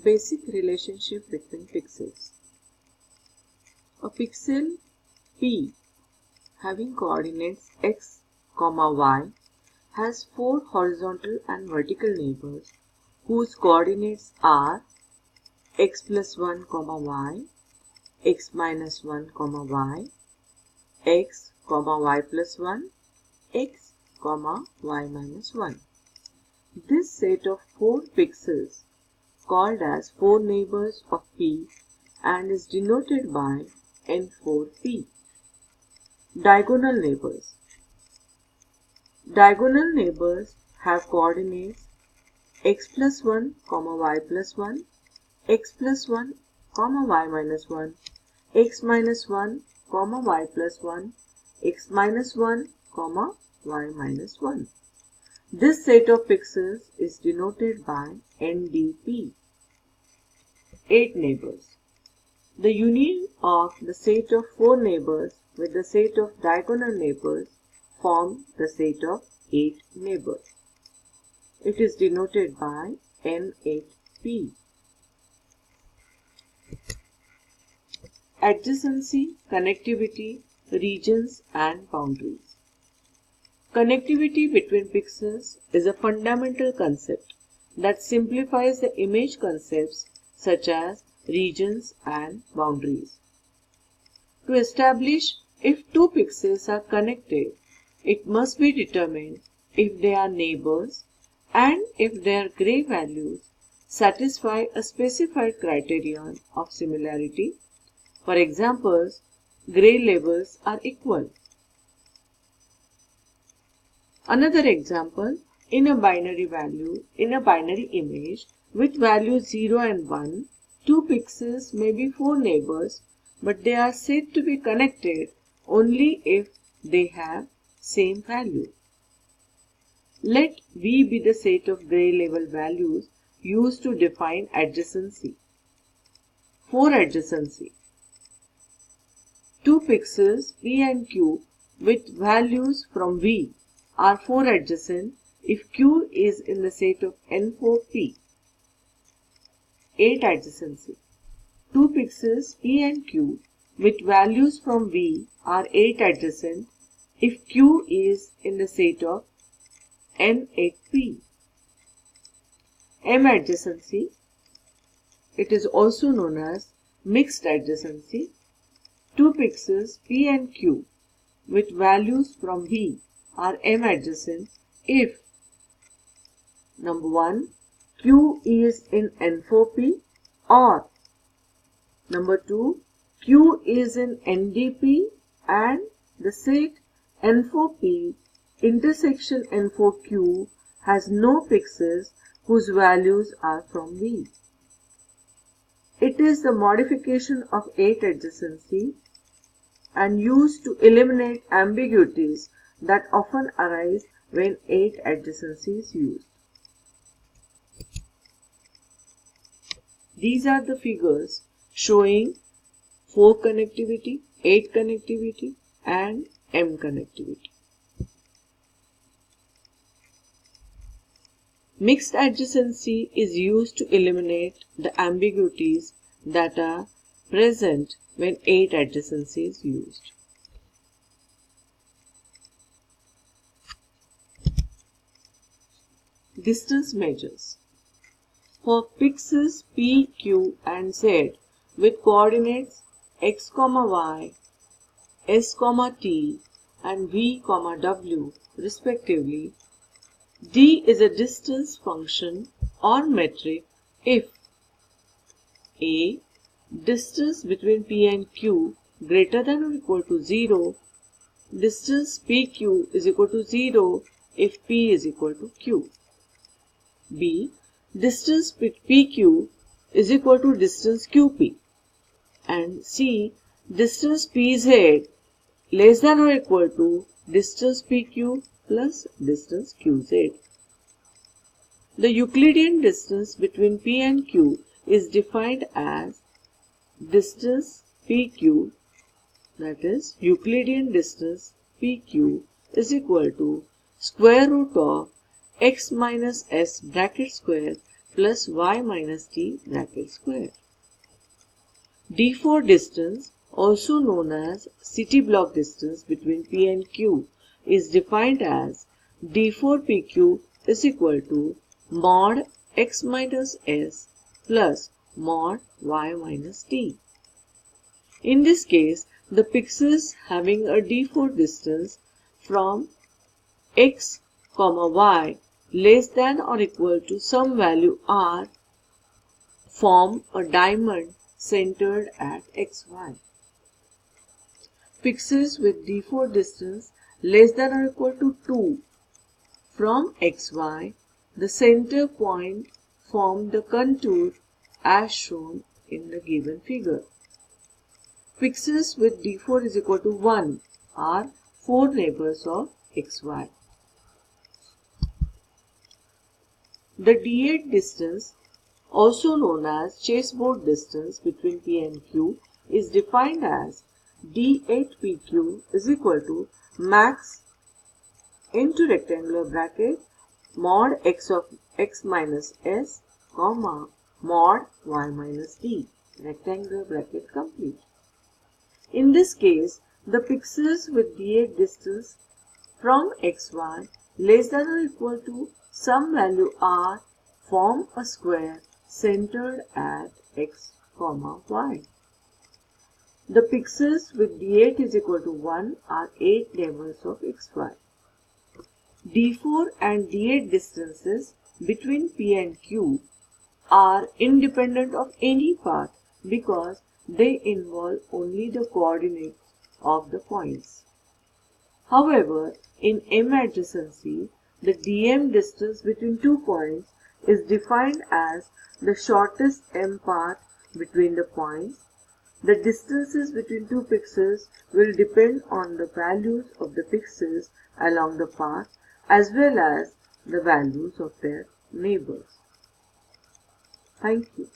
Basic relationship between pixels. A pixel P having coordinates x, y has 4 horizontal and vertical neighbors whose coordinates are x plus 1, y, x minus 1, y, x, y plus 1, x, y minus 1. This set of 4 pixels called as 4 neighbors of P and is denoted by N4P. Diagonal neighbors. Diagonal neighbors have coordinates x plus 1, y plus 1, x plus 1, y minus 1, x minus 1, y plus 1, x minus 1, y minus 1. This set of pixels is denoted by NDP. 8 neighbors. The union of the set of 4 neighbors with the set of diagonal neighbors form the set of 8 neighbors. It is denoted by N8P. Adjacency, connectivity, regions and boundaries. Connectivity between pixels is a fundamental concept that simplifies the image concepts such as regions and boundaries. To establish if 2 pixels are connected, it must be determined if they are neighbors and if their gray values satisfy a specified criterion of similarity. For example, gray labels are equal. Another example, in a binary image with values 0 and 1, 2 pixels may be 4 neighbors, but they are said to be connected only if they have same value. Let V be the set of gray label values used to define adjacency. For adjacency, 2 pixels P and Q with values from V are 4 adjacent if Q is in the set of N4P. 8 adjacency. 2 pixels P and Q with values from V are 8 adjacent if Q is in the set of N8P. M adjacency. It is also known as mixed adjacency. 2 pixels P and Q with values from V are M adjacent if number 1. Q is in N4P or number 2. Q is in NDP and the set N4P intersection N4Q has no pixels whose values are from V. It is the modification of 8 adjacency and used to eliminate ambiguities that often arise when 8 adjacency is used. These are the figures showing 4 connectivity, 8 connectivity and M connectivity. Mixed adjacency is used to eliminate the ambiguities that are present when 8 adjacency is used. Distance measures. For pixels P, Q and Z with coordinates x, y, s, t and v, w respectively, D is a distance function or metric if a. Distance between P and Q greater than or equal to 0, distance PQ is equal to 0 if P is equal to Q. B. Distance PQ is equal to distance QP. And C. Distance PZ less than or equal to distance PQ plus distance QZ. The Euclidean distance between P and Q is defined as distance PQ, that is Euclidean distance PQ is equal to square root of x minus s bracket square plus y minus t bracket square. D4 distance, also known as city block distance between P and Q, is defined as D4PQ is equal to mod x minus s plus mod y minus t. In this case, the pixels having a D4 distance from x, y less than or equal to some value r form a diamond centered at xy. Pixels with D4 distance less than or equal to 2 from xy, the center point form the contour as shown in the given figure. Pixels with D4 is equal to 1 are 4 neighbors of xy. The D8 distance, also known as chessboard distance between P and Q, is defined as D8PQ is equal to max into rectangular bracket mod x of x minus s, comma, mod y minus t, rectangular bracket complete. In this case, the pixels with D8 distance from xy less than or equal to some value r form a square centered at x, y. The pixels with D8 is equal to 1 are 8 neighbors of xy. D4 and D8 distances between P and Q are independent of any path because they involve only the coordinates of the points. However, in M adjacency, the DM distance between 2 points is defined as the shortest M path between the points. The distances between 2 pixels will depend on the values of the pixels along the path as well as the values of their neighbors. Thank you.